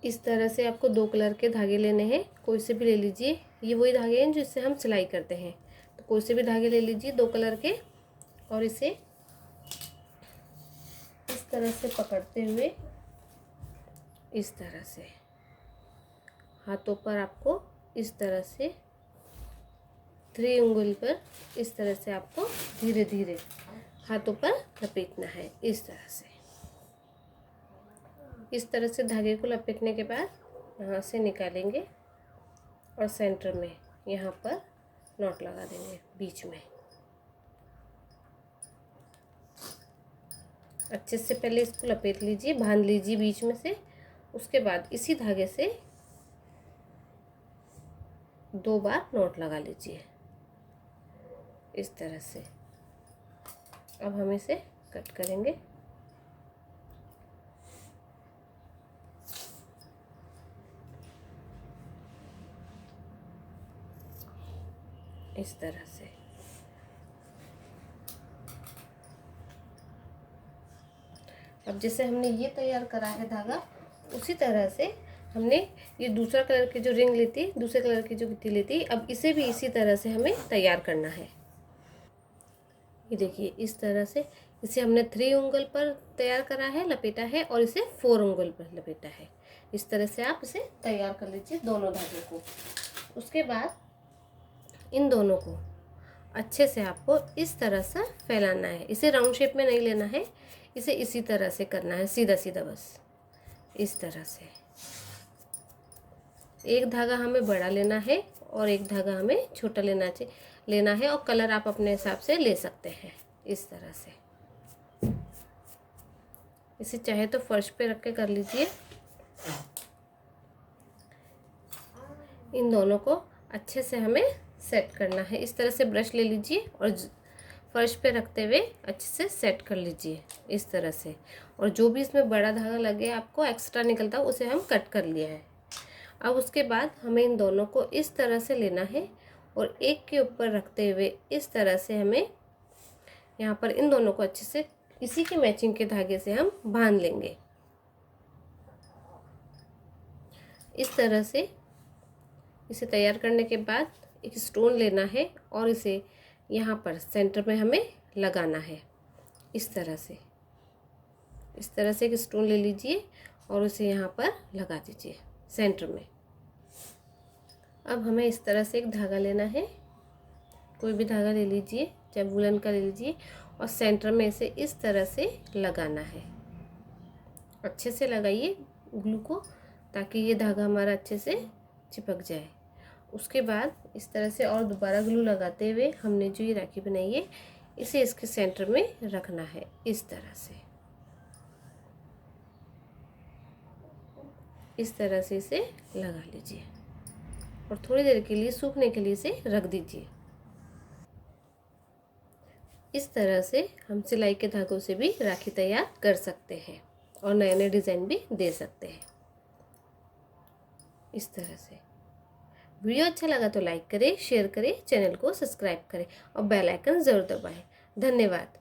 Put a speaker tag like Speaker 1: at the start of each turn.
Speaker 1: इस तरह से आपको 2 कलर के धागे लेने हैं, कोई से भी ले लीजिए। ये वही धागे हैं जिससे हम सिलाई करते हैं, तो कोई से भी धागे ले लीजिए 2 कलर के, और इसे इस तरह से पकड़ते हुए इस तरह से हाथों पर आपको इस तरह से 3 उंगली पर इस तरह से आपको धीरे धीरे हाथों पर लपेटना है। इस तरह से धागे को लपेटने के बाद यहाँ से निकालेंगे और सेंटर में यहाँ पर नॉट लगा देंगे बीच में। अच्छे से पहले इसको लपेट लीजिए, बांध लीजिए बीच में से। उसके बाद इसी धागे से 2 बार नॉट लगा लीजिए इस तरह से। अब हम इसे कट करेंगे। इस तरह से अब जैसे हमने ये तैयार करा है धागा, उसी तरह से हमने ये दूसरा कलर की जो रिंग ली थी, दूसरे कलर की जो गिट्टी ली थी, अब इसे भी इसी तरह से हमें तैयार करना है। ये देखिए इस तरह से इसे हमने 3 उंगल पर तैयार करा है, लपेटा है, और इसे 4 उंगल पर लपेटा है। इस तरह से आप इसे तैयार कर लीजिए दोनों धागे को। उसके बाद इन दोनों को अच्छे से आपको इस तरह से फैलाना है। इसे राउंड शेप में नहीं लेना है, इसे इसी तरह से करना है, सीधा सीधा बस इस तरह से। एक धागा हमें बड़ा लेना है और एक धागा हमें छोटा लेना है, और कलर आप अपने हिसाब से ले सकते हैं इस तरह से। इसे चाहे तो फर्श पे रख के कर लीजिए। इन दोनों को अच्छे से हमें सेट करना है। इस तरह से ब्रश ले लीजिए और फर्श पे रखते हुए अच्छे से सेट कर लीजिए इस तरह से। और जो भी इसमें बड़ा धागा लगे आपको एक्स्ट्रा निकलता है, उसे हम कट कर लिया है। अब उसके बाद हमें इन दोनों को इस तरह से लेना है और एक के ऊपर रखते हुए इस तरह से हमें यहाँ पर इन दोनों को अच्छे से इसी के मैचिंग के धागे से हम बांध लेंगे इस तरह से। इसे तैयार करने के बाद एक स्टोन लेना है और इसे यहाँ पर सेंटर में हमें लगाना है इस तरह से। इस तरह से एक स्टोन ले लीजिए और उसे यहाँ पर लगा दीजिए सेंटर में। अब हमें इस तरह से एक धागा लेना है, कोई भी धागा ले लीजिए, चाहे वूलन का ले लीजिए, और सेंटर में इसे इस तरह से लगाना है। अच्छे से लगाइए ग्लू को ताकि ये धागा हमारा अच्छे से चिपक जाए। उसके बाद इस तरह से और दोबारा ग्लू लगाते हुए हमने जो ये राखी बनाई है इसे इसके सेंटर में रखना है इस तरह से। इस तरह से इसे लगा लीजिए और थोड़ी देर के लिए सूखने के लिए इसे रख दीजिए। इस तरह से हम सिलाई के धागों से भी राखी तैयार कर सकते हैं और नए नए डिज़ाइन भी दे सकते हैं इस तरह से। वीडियो अच्छा लगा तो लाइक करें, शेयर करें, चैनल को सब्सक्राइब करें और बेल आइकन ज़रूर दबाएं। धन्यवाद।